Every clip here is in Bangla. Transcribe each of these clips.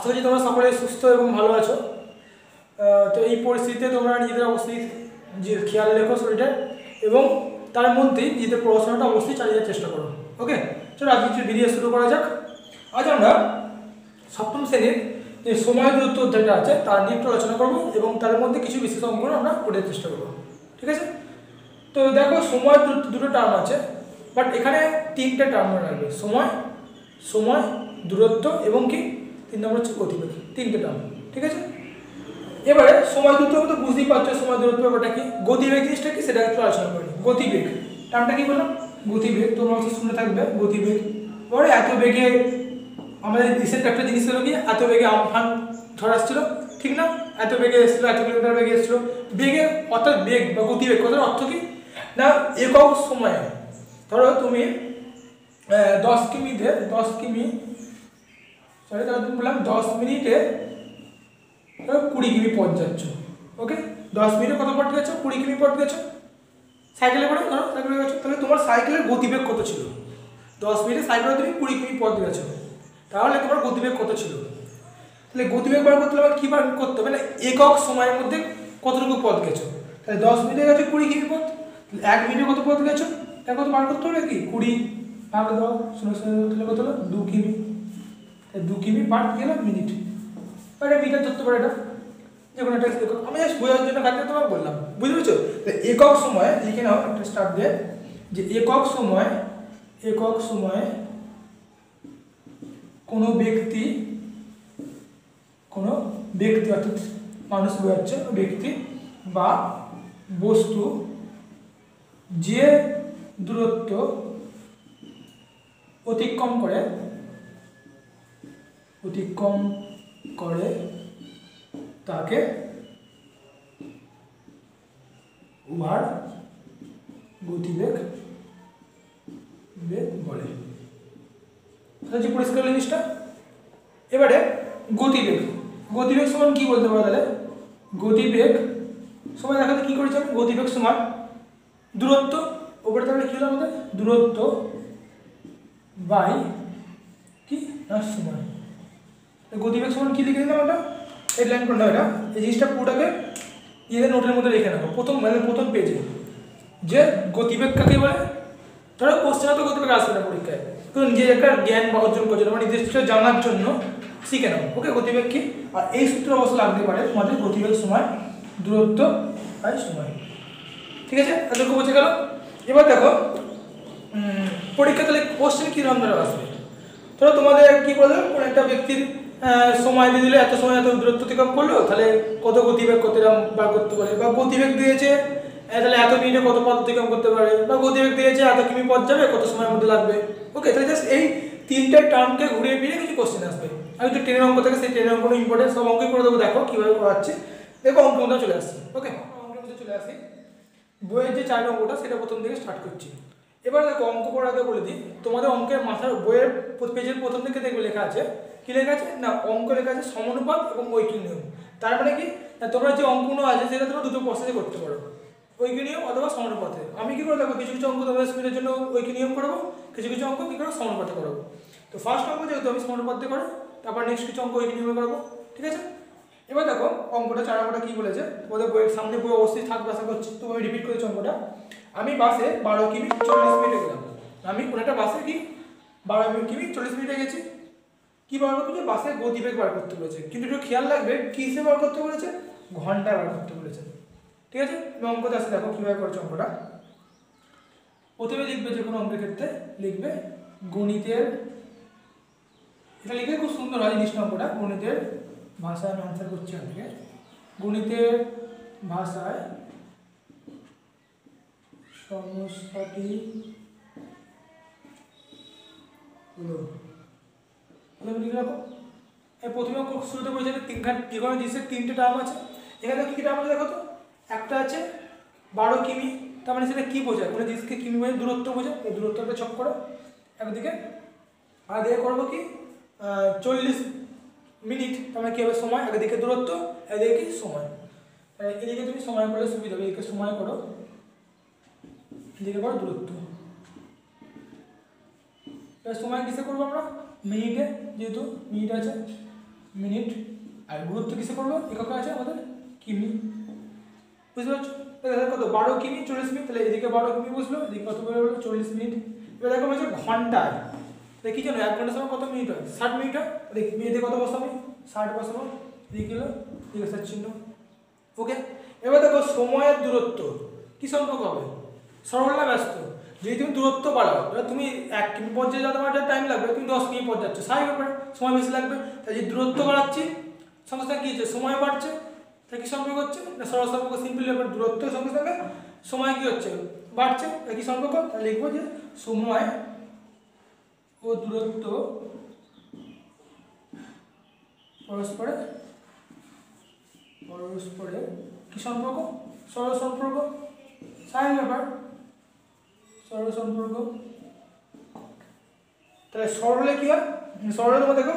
আশা করছি তোমরা সকলে সুস্থ এবং ভালো আছো। তো এই পরিস্থিতিতে তোমরা নিজেদের অবশ্যই যে খেয়াল রেখো শরীরটা, এবং তার মধ্যেই নিজেদের পড়াশোনাটা অবশ্যই চালিয়ে যাওয়ার চেষ্টা করো। ওকে, চলো আজ কিছু ভিডিও শুরু করা যাক। আজ আমরা সপ্তম শ্রেণীর যে সময় দূরত্ব অধ্যায়টা আছে তার নিয়ে একটু আলোচনা করবো, এবং তার মধ্যে কিছু বিশেষ অঙ্ক আমরা করার চেষ্টা করবো। ঠিক আছে, তো দেখো সময় দূরত্ব দুটো টার্ম আছে, বাট এখানে তিনটে টার্ম লাগবে: সময়, সময় দূরত্ব এবং কি 3 নম্বর হচ্ছে গতিবেগ। তিনটে টার্ম। ঠিক আছে, এবারে সময় দূরত্ব তো বুঝতেই পারছো সময় দূরত্ব ব্যাপারটা কি, গতিবেগ জিনিসটা কি সেটা একটু আলোচনা করি। গতিবেগ টার্মটা কি বললাম? গতিবেগ, তোমরা অবশ্যই শুনে থাকবে গতিবেগ। এবারে এত বেগে আমাদের রিসেন্ট একটা জিনিস হলো কি, এত বেগে আমফান ঝড় আসছিল, ঠিক না? এত বেগে এসেছিলো, এত কিলোমিটার বেগে এসেছিলো। বেগে অর্থাৎ বেগ বা গতিবেগ কথার অর্থ কি না, একক সময়ে ধরো তুমি 10 কিমিতে 10 কিমি সরি তাহলে তুমি বললাম 10 মিনিটে 20 কিমি পথ যাচ্ছ। ওকে, 10 মিনিটে কত পথ গেছো? 20 কিমি পথ গেছো সাইকেলে করে। ধরো সাইকেলে গেছো, তাহলে তোমার সাইকেলের গতিবেগ কত ছিল? 10 মিনিটে সাইকেলে তুমি 20 কিমি পথ গেছো, তাহলে তোমার গতিবেগ কত ছিল? তাহলে গতিবেগ বার করতে হবে, কি বার করতে হবে না, একক সময়ের মধ্যে কতটুকু পথ গেছো। তাহলে 10 মিনিটে গেছো 20 কিমি পথ, 1 মিনিটে কত পথ গেছো এটা কত বার করতে হবে কি, 20 ভাগ দাও, শুনে শুনে কত হলো 2 কিমি। 2 কিমি পার গেল মিনিট, এটা মিটার ধরতে পারে, এটা যে কোনো একটা একক। আমি জাস্ট বোঝার জন্য খালি তোমাকে বললাম, বুঝতে পেরেছো? একক সময় লিখে নাও একটা স্টার্ট দিয়ে, যে একক সময় কোনো ব্যক্তি অর্থাৎ মানুষ বোঝাচ্ছে, ব্যক্তি বা বস্তু যে দূরত্ব অতিক্রম করে তাকে উহার গতিবেগ বলে। পরিষ্কার জিনিসটা। এবারে গতিবেগ সমান কি বলতে পারো? তাহলে গতিবেগ সমান দেখাতে কি করেছি আমি, গতিবেগ সমান দূরত্ব, ওপরে তাহলে কি হলো আমাদের দূরত্ব বাই কি না সময়। গতিবেগ সমান কি লিখে দিলাম, ওটা হেডলাইন করে নাও। এটা এই জিনিসটা পুরোটাকে নিজেদের নোটের মধ্যে লিখে নেবো প্রথম পেজে, যে গতিবেগ কাকে বলে। ধরো কোশ্চেনে তো গতিবেগ আসবে না পরীক্ষায়, তো নিজের একটা জ্ঞান বা অর্জন করছে, তোমার নির্দিষ্ট জানার জন্য শিখে নাও। ওকে, গতিবেগ কি, আর এই সূত্র অবশ্য লাগতে পারে তোমাদের, গতিবেগ সময় দূরত্ব আর সময়। ঠিক আছে, এতটুকু বোঝা গেল। এবার দেখো পরীক্ষা তাহলে কোশ্চেন কীরকম ধরে আসবে। ধরো তোমাদের কি বলবে, কোনো একটা ব্যক্তির সময় দিয়ে দিলে এত সময় এত দূরত্ব অতিক্রম করলো, তাহলে কত গতিবেগ কত বার করতে পারে, বা গতিবেগ দিয়েছে তাহলে এত মিনিটে কত পথ অতিক্রম করতে পারে, বা গতিবেগ দিয়েছে এত কিমি পথ যাবে কত সময়ের মধ্যে লাগবে। ওকে, তাহলে জাস্ট এই তিনটে টার্মকে ঘুরিয়ে ফিরিয়ে কিছু কোশ্চেন আসবে। আমি তো ট্রেনের অঙ্ক থেকে সেই ট্রেনের অঙ্ক ইম্পর্টেন্ট সব অঙ্কই করে দেবো, দেখো কীভাবে করাচ্ছে। দেখো অঙ্কের মধ্যে চলে আসছে। ওকে, অঙ্কের মধ্যে চলে আসি, বইয়ের যে 4 অঙ্কটা সেটা প্রথম থেকে স্টার্ট করছি। এবার দেখো অঙ্ক করার আগে বলে দিই, তোমাদের অঙ্কের মাথার বইয়ের পেজের প্রথম দিকে দেখবে লেখা আছে, কি লেখা আছে না, অঙ্ক লেখা আছে সমানুপাত এবং ঐকিক নিয়ম। তার মানে কি না, তোমরা যে অঙ্কগুলো আছে সেটা তোমরা দুটো প্রসেসে করতে পারো, ঐকিক নিয়ম অথবা সমানুপাতে। আমি কি করে দেখো কিছু অঙ্ক তোমাদের সুবিধার জন্য ঐকিক নিয়ম করবো, কিছু অঙ্ক কি করবো সমানুপাতে করবো। তো ফার্স্ট অঙ্ক যেহেতু আমি সমানুপাতে করো, তারপর নেক্সট কিছু অঙ্ক ঐকিক নিয়মে করবো। ঠিক আছে, এবার দেখো অঙ্কটা 4 অঙ্কটা কি বলেছে, তোমাদের বইয়ের সামনে বই অবশ্যই থাকবে আশা করছি, তো আমি রিপিট করেছি অঙ্কটা। আমি বাসে 12 কিমি 40 মিনিটে গেলাম। আমি কোনো একটা বাসে কি 12 কিমি 40 মিনিটে গেছি। কি বার করতে বলেছে? বাসের গতিবেগ বার করতে বলেছে, কিন্তু একটু খেয়াল রাখবে কিসে বার করতে বলেছে, ঘন্টায় বার করতে বলেছে। ঠিক আছে, অঙ্কতে আসলে দেখো কীভাবে করেছে অঙ্কটা। প্রথমে লিখবে, যে কোনো অঙ্কের ক্ষেত্রে লিখবে গণিতের, এটা লিখে খুব সুন্দর হয় জিনিসটা অঙ্কটা। গণিতের ভাষায় আমি আনসার করছি আজকে, গণিতের ভাষায় সমস্যাটি হলো। লিখে রাখো। প্রথমে শুরুতে বলেছে যে কোনো জিনিসের 3টে টার্ম আছে। এখানে কী টার্ম আছে দেখো তো, একটা আছে 12 কিমি, তার মানে সেটা কী বোঝায়, কোনো জিনিসকে কিমি মানে দূরত্ব বোঝায়। এই দূরত্বটা চক করো একদিকে, আর দিকে করবো কি 40 মিনিট, তার মানে কী হবে সময়, একদিকে দূরত্ব এদিকে কি সময়। এদিকে তুমি সময় করলে সুবিধা হবে, এদিকে সময় করো, এদিকে করো দূরত্ব। সময় কিসে করবো আমরা, মিনিটে, যেহেতু মিনিট আছে মিনিট। আর গুরুত্ব কিসে করবো, এককে আছে আমাদের কিমি, বুঝতে পারছো? তাহলে কত 12 কিমি 40 মিনিট, তাহলে এদিকে 12 কিমি বসলো, এদিকে কত বলে হলো 40 মিনিট। এবার দেখো বলছে ঘন্টায়, তাহলে কি জানো 1 ঘন্টার সময় কত মিনিট হয়, 60 মিনিট হয়। দেখি এদিকে কত বসাবো, 60 বসাবো, এদিকে হলো জিজ্ঞাসার চিহ্ন। ওকে, এবার দেখো সময়ের দূরত্ব কি সম্পর্ক হবে, সরল না ব্যস্ত? যদি তুমি দূরত্ব বাড়াও, এবার তুমি 1 কিমি পথ যেতে তোমার টাইম লাগবে, তুমি 10 কিমি পথ যাচ্ছ, স্বাভাবিক ব্যাপার সময় বেশি লাগবে। তাই যে দূরত্ব বাড়াচ্ছি সঙ্গে সঙ্গে কি হচ্ছে, সময় বাড়ছে। তাই কি সম্পর্ক হচ্ছে না, সরল সম্পর্ক, সিম্পল ব্যাপার, দূরত্বের সঙ্গে সঙ্গে সময় কি হচ্ছে, বাড়ছে। কি সম্পর্ক, তাহলে লিখবো যে সময় ও দূরত্ব পরস্পরে কি সম্পর্ক, সরল সম্পর্ক, স্বাভাবিক ব্যাপার, সরল সম্পর্ক। তাহলে সরলে কি হয়, সরলে তোমার দেখো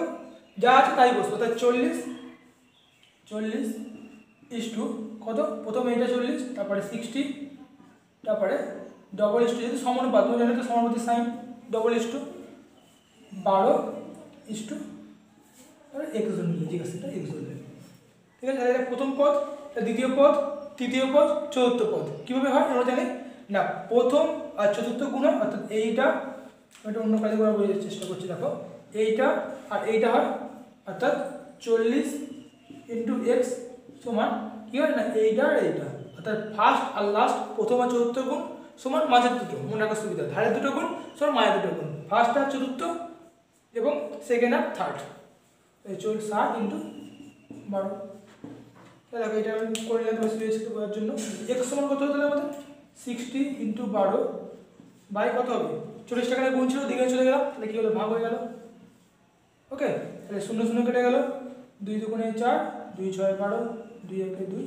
যা আছে তাই বসবো। তাহলে 40 ইস টু কত, প্রথমে এটা 40, তারপরে 60, তারপরে ডবল ইস টু, যেহেতু সমানুপাত তুমি জানো তো সমানুপাতের sign, double is to 12 is to x ধরলে, ঠিক আছে, এটা x ধরলে, ঠিক আছে। তাহলে এটা প্রথম পদ, দ্বিতীয় পদ, তৃতীয় পদ, চতুর্থ পদ। কীভাবে হয় আমরা জানি না, প্রথম আর চতুর্থ গুণ হয়, অর্থাৎ এইটা, এটা অন্য কাজে করার বোঝার চেষ্টা করছি। দেখো এইটা আর এইটা হয়, অর্থাৎ 40 ইন্টু এক্স সমান কী হয় না, এইটা আর এইটা, অর্থাৎ ফার্স্ট আর লাস্ট, প্রথম আর চতুর্থ গুণ সমান মাঝের দুটো, মনে রাখার সুবিধা, ধারের দুটো গুণ সমান মাঝের দুটো গুণ, ফার্স্ট আর চতুর্থ এবং সেকেন্ড আর থার্ড। 60 ইন্টু 12। দেখো এটা আমি করে নিলাম বোঝার জন্য। এক্স সমান কত হতো আমাদের, 60 ইন্টু 12 বাই কত হবে, 40 টাকা গুণ ছিল, দিকে চলে গেলাম, তাহলে কী হলো, ভাগ হয়ে গেল। ওকে, তাহলে 0 0 কেটে গেল, 2 দুগুণে 4, 2 6 12, 2 1 2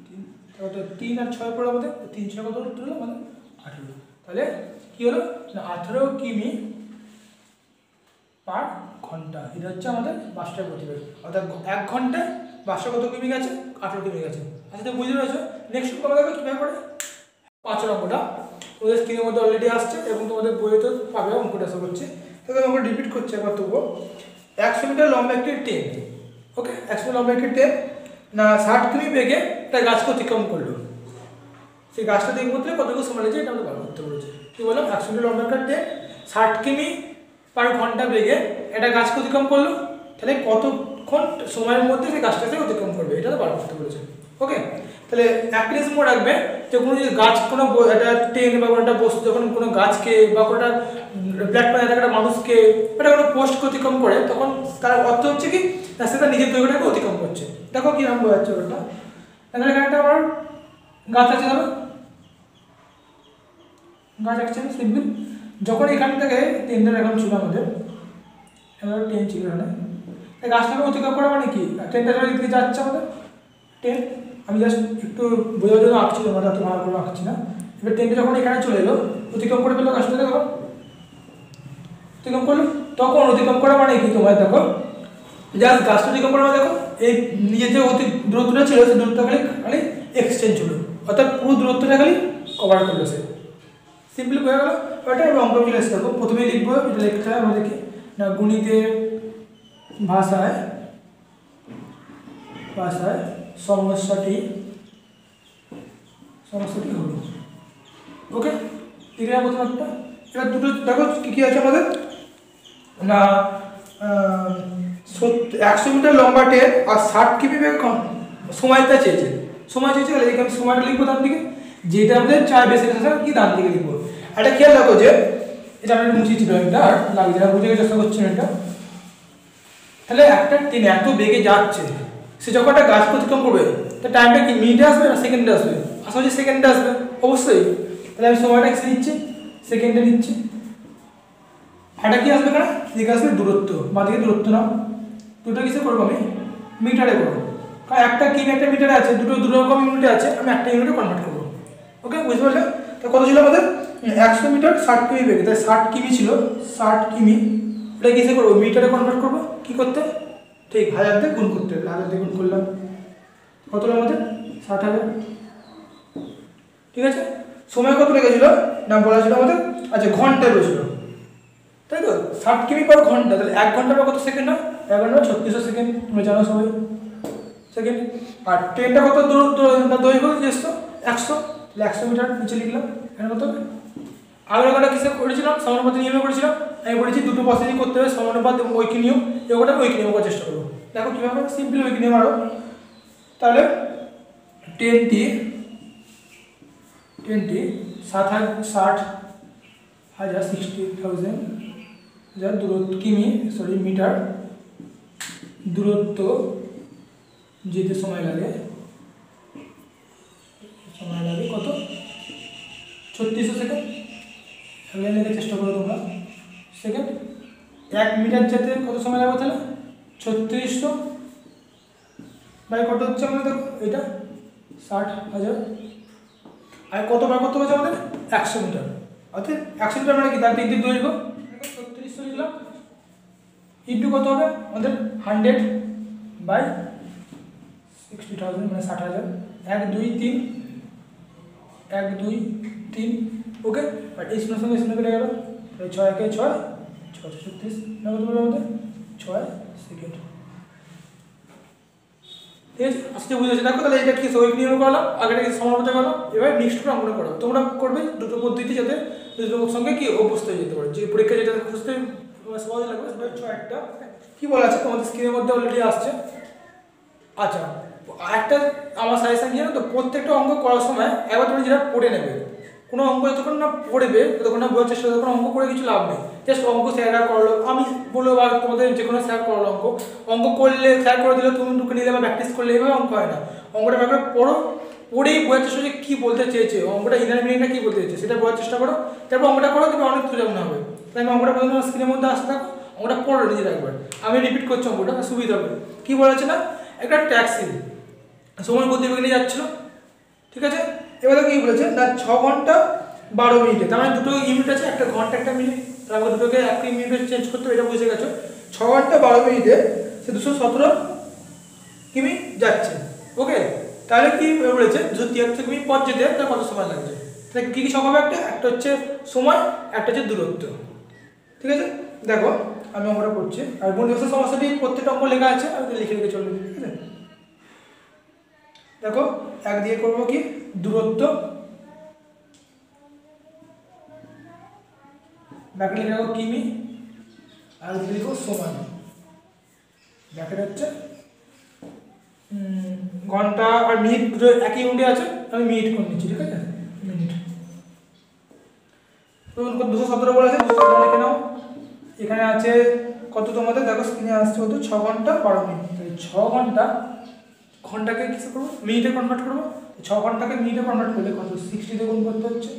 3, তাহলে 3 আর 6 পড়ে আমাদের, 3 6 কত হলো আমাদের 18। তাহলে কী হলো না, 18 কিমি পার ঘন্টা, এটা হচ্ছে আমাদের বাসটার গতিবেগ। অর্থাৎ 1 ঘন্টায় বাসটা কত কিমি গেছে, 18 কিমি গেছে। আচ্ছা তুমি বুঝতে পেরেছো। নেক্সট তোমরা দেখো কীভাবে করে 5 নম্বরটা তোমাদের স্ক্রিনের মধ্যে অলরেডি আসছে এবং তোমাদের বইয়ে তো পাবে, অঙ্কটা আশা করছি। তাহলে আমরা রিপিট করছি একবার তবুও। 100 মিটার লম্বা একটি ট্রেন, ওকে, 100 মিটার লম্বা একটি ট্রেন না 60 কিমি বেগে একটা গাছকে অতিক্রম করলো। সেই গাছটা দেখতে বলতে কতটুকু সময় লেগেছে এটা আমরা বার করতে বলেছি। কী বললাম, 100 মিটার লম্বা একটা ট্রেন 60 কিমি পার ঘন্টা বেগে একটা গাছকে অতিক্রম করলো, তাহলে কতক্ষণ সময়ের মধ্যে সেই গাছটাকে অতিক্রম করবে এটা তো বার করতে বলেছে। ওকে, তাহলে একটা জিনিস মনে রাখবে যে কোনো যদি গাছ, কোনো একটা ট্রেন বা কোনো একটা বস্তু যখন কোনো গাছকে বা কোনো একটা প্ল্যাটফর্মে একটা মানুষকে একটা কোনো পোস্ট অতিক্রম করে, তখন তার অর্থ হচ্ছে কি না, সে তার নিজের দৈর্ঘ্যটাকে অতিক্রম করছে। দেখো কী নাম বোঝাচ্ছে ওটা, এখানে একটা আমার গাছ আছে, ধরো গাছ আছে সিম্পল। যখন এখান থেকে ট্রেনটা এখন ছিল আমাদের, এবার ট্রেন ছিল এখানে, এই গাছটাকে অতিক্রম করা মানে কি, ট্রেনটা দিকে যাচ্ছে আমাদের, ট্রেন আমি জাস্ট একটু বোঝার জন্য আঁকছি, তোমরা এত ভালো করে আঁকছি না। এবার ট্রেনটা যখন এখানে চলে এলো, অতিক্রম করে ফেললো গাছটাকে, দেখো অতিক্রম করলো, তখন অতিক্রম করা মানে কি, তোমরা দেখো জাস্ট গাছটা অতিক্রম করা মানে দেখো এই নিজের যে দূরত্বটা ছিল সেই দূরত্বটা খালি এক্সচেঞ্জ হলো, অর্থাৎ পুরো দূরত্বটা খালি কভার করলো সে। সিম্পলি হয়ে গেল। ওটা আমরা অঙ্ক চলে এসে দেখো, প্রথমেই লিখবো, এটা লিখতে হয় আমাদেরকে না, গণিতের ভাষায় সমস্যাটি হলো। ওকে, এখানে প্রথম একটা, এবার দুটো দেখো কী আছে আমাদের না, 100 মিটার লম্বা ট্রেন আর 60 কিমি বেগে সময়টা চেয়েছে, তাহলে এখানে সময়টা লিখবো ডান দিকে, যেটা আমাদের চায় বেশি কি ডান দিকে লিখবো। একটা খেয়াল রাখো যে এটা আমি মুছিয়েছি ড্রয়িংটা, আর লাগছে না, বুঝে চেষ্টা করছি না এটা। তাহলে একটা ট্রেন এত বেগে যাচ্ছে, সে যখন একটা গাছ অতিক্রম করবে তার টাইমটা কি মিনিটে আসবে না সেকেন্ডে আসবে, আসলে যে সেকেন্ডে আসবে অবশ্যই। তাহলে আমি সময়টা কিসে নিচ্ছি, সেকেন্ডে নিচ্ছি। এটা কি আসবে না, দিকে আসবে দূরত্ব, বা দিকে দূরত্ব না, দুটো কিসে করবো আমি, মিটারে করবো, কারণ একটা কিমি একটা মিটারে আছে, দুটো রকম ইউনিটে আছে, আমি একটা ইউনিটে কনভার্ট করবো। ওকে, বুঝতে পারলে। তা কত ছিল আমাদের, 100 মিটার 60 কিমি বেগে, তাই 60 কিমি ছিল, 60 কিমি ওটা কিসে করবো, মিটারে কনভার্ট করবো। কী করতে, ঠিক 1000 দিয়ে গুণ করতে হবে, 1000 দিয়ে গুণ করলাম, কত হলো আমাদের 60,000। ঠিক আছে, সময় কত লেগেছিল না বলা ছিল আমাদের, আচ্ছা ঘন্টায় বলেছিল, তাই তো 60 কিমি পার ঘন্টা, তাহলে 1 ঘন্টা বা কত সেকেন্ড হয়? 1 ঘন্টা 3600 সেকেন্ড, তুমি জানো সবাই সেকেন্ড। আর ট্রেনটা কত দৈর্ঘ্য যেত 100, তাহলে 100 মিটার নিচে লিখলাম। এখানে কত হবে? আগের ঘন্টা কিসে করেছিলাম? সমানুপাত নিয়মে করেছিলাম। আমি বলেছি দুটো প্রসেসই করতে হবে, সমানুপাত এবং ঐকিক নিয়ম। এগুলোটা ঐকিক নিয়ম করার চেষ্টা করবো। দেখো কীভাবে সিম্পল ঐকিক নিয়ম আরও। তাহলে 10টি 60,000 দূরত্ব কিমি মিটার দূরত্ব যেতে সময় লাগে কত? 3600 সেকেন্ড। এগুলো লেখার চেষ্টা করো তোমরা সেকেন্ড। 1 মিটার যেতে কত সময় লাগবে তাহলে? 3600 বাই কত হচ্ছে আমাদের? দেখো এটা 60,000 আর কতবার করতে হবে আমাদের? 100 মিটার। অর্থাৎ 100 মিটার মানে কি? তার 3 দিক দৈর্ঘ্য। 3600 লিখলাম ইন্টু কত হবে আমাদের? 100 বাই 60,000 মানে 60,000। 1 2 3 1 2 3 ওকে। আর এই শূন্য সঙ্গে শূন্য কেটে গেল, 6 কে 6 636 না কত বলবো আমাদের? 6 সেকেন্ড। ঠিক আছে, আজকে বুঝেছি। দেখো তাহলে এটা কি ঐকিক নিয়ম করলাম, আগেটা কি সমানুপাতে করলাম। এবার নেক্সট করে অঙ্কটা করো। তোমরা করবে দুটো পদ্ধতি, যাতে দুটোর সঙ্গে কি অভ্যস্ত হয়ে যেতে পারে। যে পরীক্ষা যেটা বুঝতে সহজ লাগবে সেটা একটা কি বলা আছে তোমাদের স্ক্রিনের মধ্যে অলরেডি আসছে। আচ্ছা, একটা আমার সাজেশন কি জানো তো, প্রত্যেকটা অঙ্ক করার সময় একবার তুমি যেটা পড়ে নেবে। কোনো অঙ্ক যতক্ষণ না পড়বে ততক্ষণ না বোঝার চেষ্টা, ততক্ষণ অঙ্ক করে কিছু লাভ নেই। জাস্ট অঙ্ক স্যাররা করলো, আমি বলবো বা তোমাদের যে কোনো স্যার করলো অঙ্ক করলে স্যার করে দিলে তুমি টুকে নিলে বা প্র্যাকটিস করলে এইভাবে অঙ্ক হয় না। অঙ্কটা ব্যাপারে পড়ো, পড়েই বোঝার চেষ্টা যে কী বলতে চেয়েছে, অঙ্কটা ইনার মিনিংটা কী বলতে চেয়েছে সেটা বোঝার চেষ্টা করো। তারপর অঙ্কটা করো, তুমি অনেক সোজা মনে হবে। তাই আমি অঙ্কটা প্রথমে স্ক্রিনের মধ্যে আসতে থাকো, অঙ্কটা পড়ো নিজের একবার। আমি রিপিট করছি অঙ্কটা, সুবিধা হবে। কী বলেছে না, একটা ট্যাক্সি সময় গতিবেগে নিয়ে যাচ্ছিল, ঠিক আছে। এবার কি বলেছে না, 6 ঘন্টা 12 মিনিটে, তার মানে দুটো ইউনিট আছে, একটা ঘন্টা একটা মিনিট, তার মানে দুটোকে এক মিনিটে চেঞ্জ করতে হবে, এটা বুঝে গেছো। 6 ঘন্টা 12 মিনিটে সে 217 কিমি যাচ্ছে, ওকে। তাহলে কি বলেছে 273 কিমি পথ যেতে তার কত সময় লাগছে? তাহলে কী কী সব হবে? একটা হচ্ছে সময়, একটা হচ্ছে দূরত্ব, ঠিক আছে। দেখো আমি অঙ্কটা করছি, আর বন্ধুদের সমস্যাটি প্রত্যেকটা অঙ্ক লেখা আছে, আমি লিখে লিখে চলবে, ঠিক আছে। দেখো এক দিয়ে করবো কি দূরত্ব, ব্যাকেট লিখে রাখো কিমি, আর দিকে লিখো সময়। ব্যাকেট হচ্ছে ঘন্টা আর মিনিট, দুটো একই ইউনিটে আছে, আমি মিনিট করে নিচ্ছি, ঠিক আছে। মিনিট 217 বলে আছে, 217 লিখে নাও। এখানে আছে কত তোমাদের? দেখো স্ক্রিনে আসছে কত? 6 ঘন্টা 12 মিনিট। 6 ঘন্টা ঘন্টাকে কিছু করবো, মিনিটে কনভার্ট করবো। 6 ঘন্টাকে মিনিটে কনভার্ট করলে কত? 60 দিয়ে গুণ করতে হচ্ছে,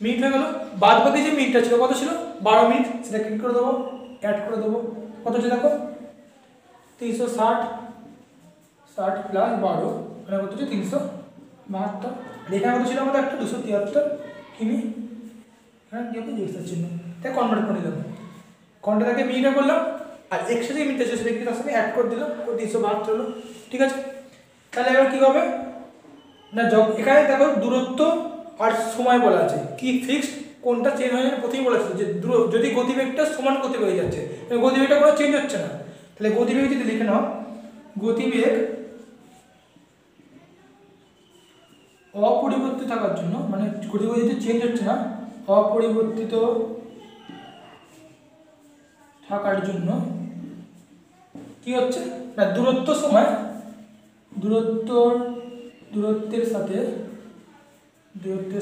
মিনিট হয়ে গেল। বাদ বাকি যে মিনিটটা ছিল কত ছিল? 12 মিনিট, সেটা ক্লিক করে দেবো, অ্যাড করে দেবো। কত হচ্ছে দেখো? 360 প্লাস 12 মানে কত হচ্ছে? 372। এখানে কত ছিল আমাদের? একটা 273 কিমি, হ্যাঁ কি হবে? জিজ্ঞাসার চিহ্ন, তাই কনভার্ট করে দিলাম। ঘন্টাটাকে মিনিটে করলাম, আর এক্সট্রা যে মিনিট আছে সেটা কি তার সঙ্গে অ্যাড করে দিলাম, 372 হলো, ঠিক আছে। তাহলে এবার কী হবে না, এখানে দেখো দূরত্ব আর সময় বলা আছে, কি ফিক্সড, কোনটা চেঞ্জ হয়ে যাবে প্রথমেই বলা আছে যে যদি গতিবেগটা সমান গতিবেগ হয়ে যাচ্ছে, গতিবেগটা কোনো চেঞ্জ হচ্ছে না, তাহলে গতিবেগ যদি লিখে নাও, গতিবেগ অপরিবর্তিত থাকার জন্য, মানে গতিবেগ যদি চেঞ্জ হচ্ছে না, অপরিবর্তিত থাকার জন্য কি হচ্ছে না, দূরত্বের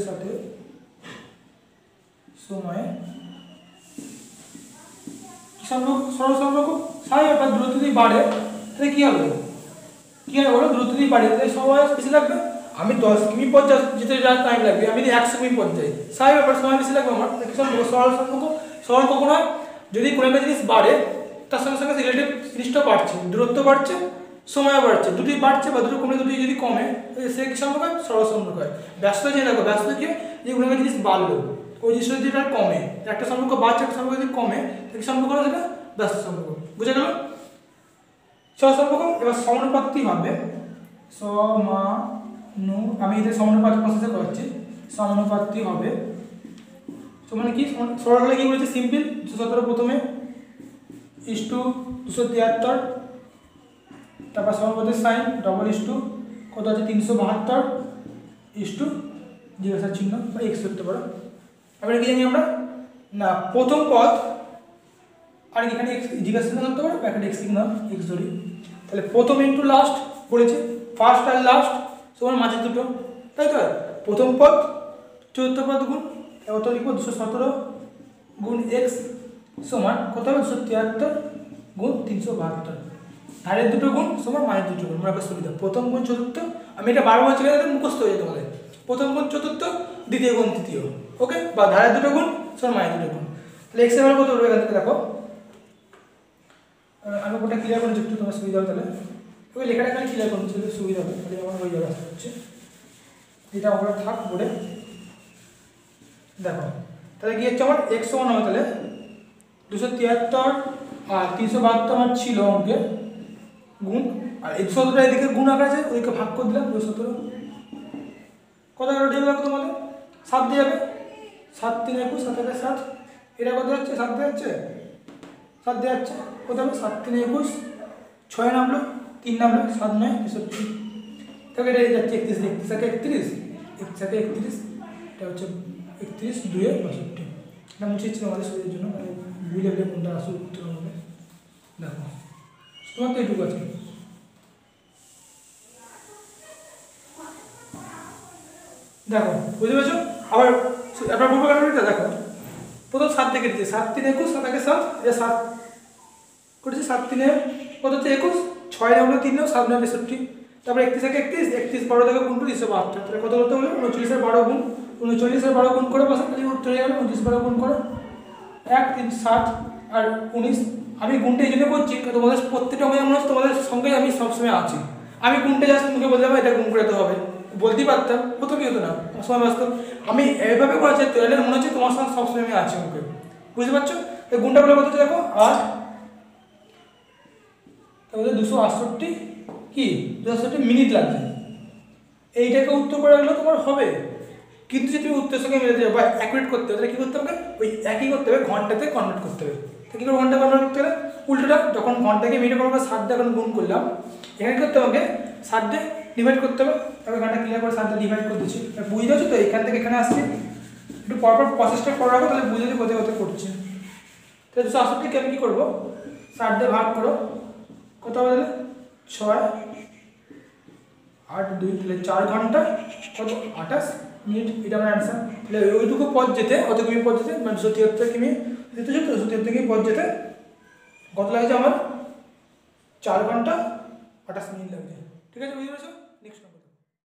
সাথে সময় কি সম্পর্ক? সরল সম্পর্ক। সাই ব্যাপার, দূরত্ব যদি বাড়ে তাহলে কি হবে বলো? দূরত্ব যদি বাড়ে তাহলে সময় বেশি লাগবে। আমি 10 কিমি পথ যেতে যা টাইম লাগবে, আমি যদি 100 কিমি পথ যাই, সাই ব্যাপার সময় বেশি লাগবে আমার। কি সম্পর্ক? সরল সম্পর্ক। সরল কখন হয়? যদি কোনো একটা জিনিস বাড়ে তার সঙ্গে সঙ্গে রিলেটিভ জিনিসটা বাড়ছে, দূরত্ব বাড়ছে, সময় বাড়ছে, দুটোই বাড়ছে বা দুটো কমে, দুটোই যদি কমে, সে কি সম্পর্ক হয়? সরল সম্পর্ক হয়। ব্যস্ত যে দেখো, ব্যস্ত কি যে কোনো একটা জিনিস বাড়লো, ওই জিনিসটা যদি কমে, একটা সম্পর্ক বাড়ছে, একটা সম্পর্ক যদি কমে, কি সম্পর্ক হলো সেটা? ব্যস্ত সম্পর্ক। বুঝে গেল? সরল সম্পর্ক। এবার সমানুপাতি হবে, আমি এদের সমানুপাত প্রসেসে করছি, সমানুপাতি হবে সমান কি সরল হলে কি বলেছে সিম্পল 217 প্রথমে ইস টু 273 তারপর সমানুপাতের সাইন ডবল ইস টু কত আছে 372 ইস টু জিজ্ঞাসা চিহ্ন বা এক্স করতে পারো। এবারে কি জানি আমরা না প্রথম পদ আর এখানে এক্স জিজ্ঞাসা চিহ্ন করতে পারো এখানে এক্স লিখলাম এক্স ধরি, তাহলে প্রথম ইন্টু লাস্ট বলেছে ফার্স্ট আর লাস্ট সমান মাঝে দুটো, তাই তো প্রথম পদ চতুর্থ পদ গুণ কত লিখবো 217 গুণ এক্স সমান কত হবে 273 গুণ 372, ধারের দুটো গুণ সমান মাঝের দুটো গুণ। আমরা সুবিধা প্রথম গুণ চতুর্থ, আমি এটা 12 বছর গেলে মুখস্থ হয়ে যেতে পারে, প্রথম গুণ চতুর্থ দ্বিতীয় গুণ তৃতীয়, ওকে, বা ধারের দুটো গুণ সমান মাঝের দুটো গুণ। তাহলে এক্স এর মান কত হবে এখান থেকে দেখো, আমি ওটা ক্লিয়ার করে একটু তোমার সুবিধা হবে, তাহলে ওই লেখাটা এখানে ক্লিয়ার করুন সুবিধা হবে, তাহলে আমার হয়ে যাবে আশা হচ্ছে এটা আমরা থাক বলে দেখো। তাহলে কি হচ্ছে আমার এক্স সমান হবে তাহলে 273 আর 372 আমার ছিল অঙ্কে গুণ, আর 117টা এদিকে গুণ আঁকা আছে ওইদিকে ভাগ করে দিলাম 217 কত রোটে যাবে তোমাদের 7 দিয়ে যাবে 7 3 21 7 থেকে 7 এটা কত যাচ্ছে 7 দিয়ে যাচ্ছে 7 দিয়ে যাচ্ছে কত হবে 7 3 21 6 নামলো 3 নামলো 7 9 63, তাহলে এটা যাচ্ছে 31 থেকে 31 থেকে 31 এটা হচ্ছে 31 2 62, এটা মুছে দিচ্ছি আমাদের শরীরের জন্য মানে ভুলে গেলে কোনটা আসুক উত্তর হবে। দেখো তোমার তো এইটুকু আছে, দেখো বুঝতে পেরেছো। আবার আপনার বলবো কেন দেখো প্রথম 7 থেকে দিচ্ছে 7 3 21 7 থেকে 7 এটা 7 করেছে 7 3 কত হচ্ছে 21 6 নামলো 3 নাম 7 9 62, তারপর 31 থেকে 31 12 থেকে গুণ করে 272, তাহলে কত করতে হলো 39 এর 12 গুণ 39 এর 12 গুণ করে পাশে খালি উত্তর হয়ে গেল 29 12 গুণ করে 1 3 7 আর 19। আমি গুণটা এই জন্য করছি তোমাদের প্রত্যেকটা অঙ্কে মনে হচ্ছে তোমাদের সঙ্গে আমি সবসময় আছি, আমি গুণটা জাস্ট মুখে বলতে হবে এটা গুণ করতে হবে বলতেই পারতাম, হতো কি হতো না সময় বাস্তব আমি এইভাবে করেছি তাহলে মনে হচ্ছে তোমার সঙ্গে সবসময় আমি আছি মুখে, বুঝতে পারছো। এই গুণটা বলে কত দেখো আর তাহলে 268 কি 268 মিনিট লাগছে, এইটাকে উত্তর করে রাখলে তোমার হবে, কিন্তু যদি তুমি উত্তরের সঙ্গে মিলাতে যাও বা অ্যাকুরেট করতে হবে তাহলে কী করতে হবে ওই একই করতে হবে ঘন্টাতে কনভার্ট করতে হবে। তো কী করে ঘন্টা কনভার্ট করতে হবে উল্টোটা যখন ঘন্টাকে মিনিটে করবো 7 দিয়ে এখন গুণ করলাম এখানে করতে হবে 7 দিয়ে ডিভাইড করতে হবে, তবে ঘন্টা ক্লিয়ার করে 7 দিয়ে ডিভাইড করে দিচ্ছি বুঝতে পারছো তো এখান থেকে এখানে আসছি একটু পরপর প্রসেসটা করে রাখো তাহলে বুঝে কোথায় কোথায় করছে। তাহলে 268কে আমি কী করবো 7 দিয়ে ভাগ করো কত হবে তাহলে 6 8 2 তাহলে 4 ঘন্টা কত 28 মিনিট, এটা আমার অ্যান্সার। তাহলে ওইটুকু পথ যেতে অত কিমি পথ যেতে মানে 273 কিমি যেতে 273 কিমি পথ যেতে কত লাগছে আমার 4 ঘন্টা 28 মিনিট লাগছে, ঠিক আছে বুঝতে পেরেছো। নেক্সট